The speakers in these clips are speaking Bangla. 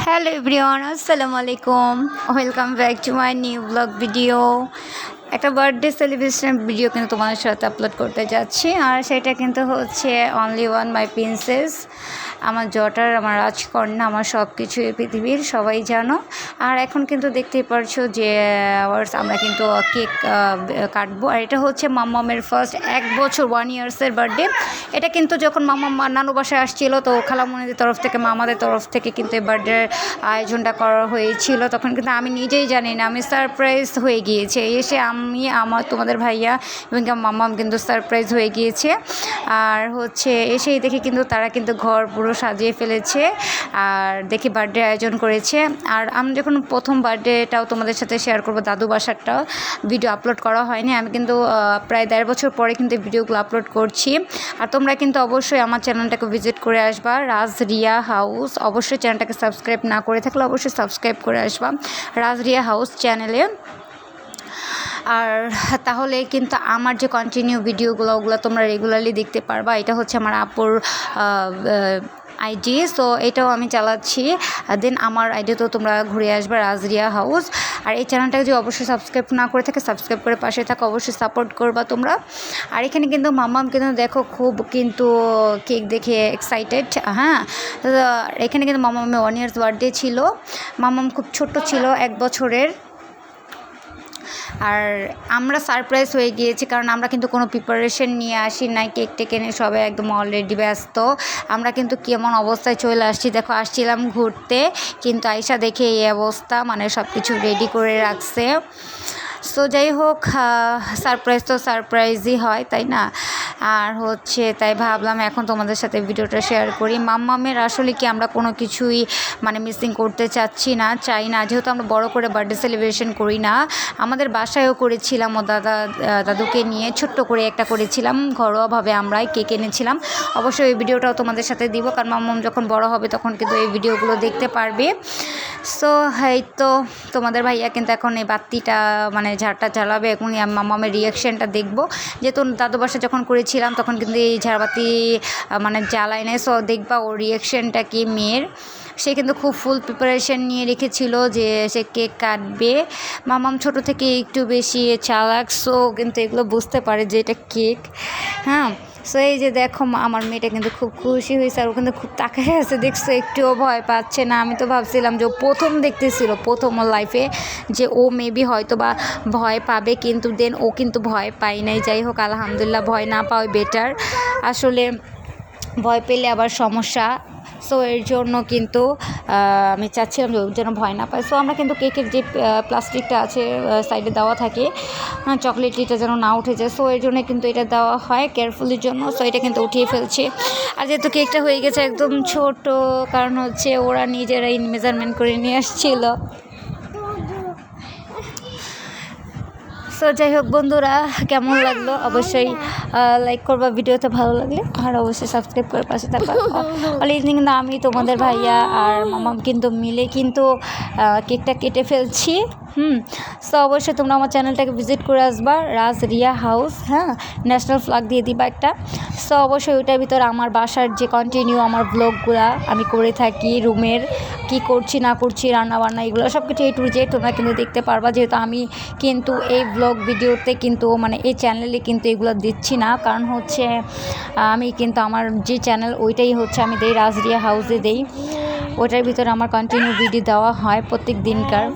Hello everyone, Assalamu alaikum. Welcome back to my new vlog video. একটা বার্থডে সেলিব্রেশন ভিডিও কিন্তু তোমাদের সাথে আপলোড করতে যাচ্ছি, আর সেটা কিন্তু হচ্ছে অনলি ওয়ান মাই প্রিন্সেস, আমার ডটার, আমার রাজকন্যা, আমার সব কিছু পৃথিবীর সবাই জানো। আর এখন কিন্তু দেখতেই পারছো যে আমরা কিন্তু কেক কাটবো, আর এটা হচ্ছে মাম্মামের ফার্স্ট 1 বছর 1 ইয়ার্সের বার্থডে। এটা কিন্তু যখন মাম্মাম নানু বাসায় আসছিলো, তো খালামুনিদের তরফ থেকে, মামাদের তরফ থেকে কিন্তু এই বার্থডের আয়োজনটা করা হয়েছিল। তখন কিন্তু আমি নিজেই জানি না, আমি সারপ্রাইজ হয়ে গিয়েছে। এসে আমার তোমাদের ভাইয়া এবং মাম্মাম কিন্তু সারপ্রাইজ হয়ে গিয়েছে। আর হচ্ছে এসেই দেখি কিন্তু তারা কিন্তু ঘর পুরো সাজিয়ে ফেলেছে, আর দেখি বার্থডে আয়োজন করেছে। আর আমি যখন প্রথম বার্থডেটাও তোমাদের সাথে শেয়ার করবো, দাদু বাসারটাও ভিডিও আপলোড করা হয়নি। আমি কিন্তু প্রায় 1.5 বছর পরে কিন্তু ভিডিওগুলো আপলোড করছি। আর তোমরা কিন্তু অবশ্যই আমার চ্যানেলটাকে ভিজিট করে আসবা, রাজরিয়া হাউস। অবশ্যই চ্যানেলটাকে সাবস্ক্রাইব না করে থাকলে অবশ্যই সাবস্ক্রাইব করে আসবা রাজরিয়া হাউস চ্যানেলে। আর তাহলে কিন্তু আমার যে কন্টিনিউ ভিডিওগুলো ওগুলো তোমরা রেগুলারলি দেখতে পারবা। এটা হচ্ছে আমার আপুর আইডি, সো এটাও আমি চালাচ্ছি। দেন আমার আইডিতেও তোমরা ঘুরে আসবে রাজরিয়া হাউস। আর এই চ্যানেলটাকে যদি অবশ্যই সাবস্ক্রাইব না করে থাকে, সাবস্ক্রাইব করে পাশে থাকো, অবশ্যই সাপোর্ট করবা তোমরা। আর এখানে কিন্তু মাম্মাম কিন্তু দেখো খুব কিন্তু কেক দেখে এক্সাইটেড। হ্যাঁ, এখানে কিন্তু মাম্মামের 1 ইয়ার্স বার্থডে ছিল। মাম্মাম খুব ছোট্ট ছিল, 1 বছরের। আর আমরা সারপ্রাইজ হয়ে গিয়েছি, কারণ আমরা কিন্তু কোনো প্রিপারেশন নিয়ে আসি নাই, কেক টেকে নিয়ে সবাই একদম অলরেডি ব্যস্ত। আমরা কিন্তু কেমন অবস্থায় চলে আসছি দেখো, আসছিলাম ঘুরতে, কিন্তু আইসা দেখে এই অবস্থা, মানে সব কিছু রেডি করে রাখছে। সো যাই হোক, সারপ্রাইজ তো সারপ্রাইজই হয়, তাই না? আর হচ্ছে তাই ভাবলাম এখন তোমাদের সাথে ভিডিওটা শেয়ার করি। মাম্মামের আসলে কি আমরা কোনো কিছুই মানে মিসিং করতে চাই না, যেহেতু আমরা বড় করে বার্থডে সেলিব্রেশন করি না। আমাদের বাসায়ও করেছিলাম, ও দাদুকে নিয়ে ছোট্ট করে একটা করেছিলাম, ঘরোয়াভাবে আমরাই কেক এনেছিলাম। অবশ্যই এই ভিডিওটাও তোমাদের সাথে দিব, কারণ মাম্মাম যখন বড় হবে তখন কিন্তু এই ভিডিওগুলো দেখতে পারবে। সো এই তো তোমাদের ভাইয়া কিন্তু এখন এই বাতিটা মানে ঝাড়টা জ্বালাবে, এখন মাম্মামের রিয়াকশানটা দেখবো। যেহেতু দাদু বাসা যখন করেছিলাম তখন কিন্তু এই ঝাড়বাতি মানে জ্বালাই নেই, সো দেখবা ওর রিয়াকশানটা কি মেয়ের। সে কিন্তু খুব ফুল প্রিপারেশন নিয়ে রেখেছিল যে সে কেক কাটবে। মাম্মাম ছোটো থেকে একটু বেশি চালাক, সো কিন্তু এগুলো বুঝতে পারে যে এটা কেক। হ্যাঁ, সো এই যে দেখো আমার মেয়েটা কিন্তু খুব খুশি হয়েছে, আর ও কিন্তু খুব তাকায় আছে, দেখছো একটুও ভয় পাচ্ছে না। আমি তো ভাবছিলাম যে ও প্রথম দেখতেছিল, প্রথম ওর লাইফে, যে ও মেবি হয়তো বা ভয় পাবে, কিন্তু দেন ও কিন্তু ভয় পায় নাই। যাই হোক, আলহামদুলিল্লাহ, ভয় না পাওয়াই বেটার। আসলে ভয় পেলে আবার সমস্যা। সো এর জন্য কিন্তু আমি চাচ্ছিলাম যে ওর যেন ভয় না পায়। সো আমরা কিন্তু কেকের যে প্লাস্টিকটা আছে সাইডে দেওয়া থাকে, চকলেটিটা যেন না উঠে যায়, সো এর জন্য কিন্তু এটা দেওয়া হয় কেয়ারফুলির জন্য। সো এটা কিন্তু উঠিয়ে ফেলছে। আর যেহেতু কেকটা হয়ে গেছে একদম ছোট, কারণ হচ্ছে ওরা নিজেরাই মেজারমেন্ট করে নিয়ে আসছিল। সো যাই হোক বন্ধুরা, কেমন লাগলো অবশ্যই লাইক করবা ভিডিওতে ভালো লাগলে, আর অবশ্যই সাবস্ক্রাইব করে পাশে থাকবা। অল ইভিনিং কিন্তু আমি তোমাদের ভাইয়া আর মামাম কিন্তু মিলে কিন্তু কেকটা কেটে ফেলছি। সো অবশ্যই তোমরা আমার চ্যানেলটাকে ভিজিট করে আসবা, রাজরিয়া হাউস। হ্যাঁ, ন্যাশনাল ফ্ল্যাগ দিয়ে দিবা একটা। সো অবশ্যই ওইটার ভিতরে আমার বাসার যে কন্টিনিউ আমার ব্লগগুলো আমি করে থাকি, রুমের কি করছি না করছি, রান্নাবান্না, এগুলো সব কিছু A to Z তোমরা কিন্তু দেখতে পারবা। যেহেতু আমি কিন্তু এই ব্লগ ভিডিওতে কিন্তু মানে এই চ্যানেলে কিন্তু এগুলো দিচ্ছি না, কারণ হচ্ছে আমি কিন্তু আমার যে চ্যানেল ওইটাই হচ্ছে আমি দেই, রাজরিয়া হাউসে দেই। ওইটার ভিতরে আমার কন্টিনিউ ভিডিও দেওয়া হয় প্রত্যেক দিনকার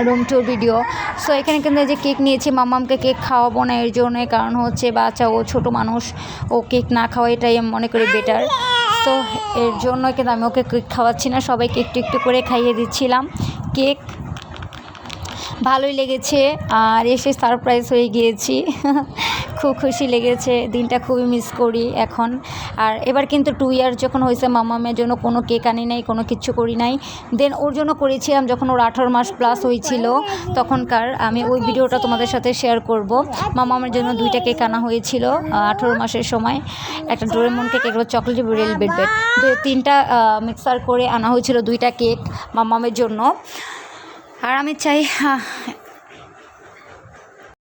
রুম টুর ভিডিও। সো এখানে কিন্তু যে কেক নিয়েছি, মাম্মামকে কেক খাওয়াবো না এর জন্যে, কারণ হচ্ছে বাচ্চা, ও ছোটো মানুষ, ও কেক না খাওয়া এটাই আমি মনে করি বেটার। তো এর জন্য কিন্তু আমি ওকে কেক খাওয়াচ্ছি না, সবাইকে একটু একটু করে খাইয়ে দিচ্ছিলাম কেক। ভালোই লেগেছে, আর এসে সারপ্রাইজ হয়ে গিয়েছি। খুব খুশি লেগেছে, দিনটা খুবই মিস করি এখন। আর এবার কিন্তু 2 ইয়ার্স যখন হয়েছে, মাম্মামের জন্য কোনো কেক আনি নাই, কোনো কিচ্ছু করি নাই। দেন ওর জন্য করেছিলাম যখন ওর 18 মাস প্লাস হয়েছিল, তখনকার আমি ওই ভিডিওটা তোমাদের সাথে শেয়ার করব। মাম্মামের জন্য 2টা কেক আনা হয়েছিল 18 মাসের সময়, একটা ডোরেমন কেক, একটা চকলেট রেল বেলভেট, 3টা মিক্সার করে আনা হয়েছিল 2টা কেক মাম্মামের জন্য। আর আমি চাই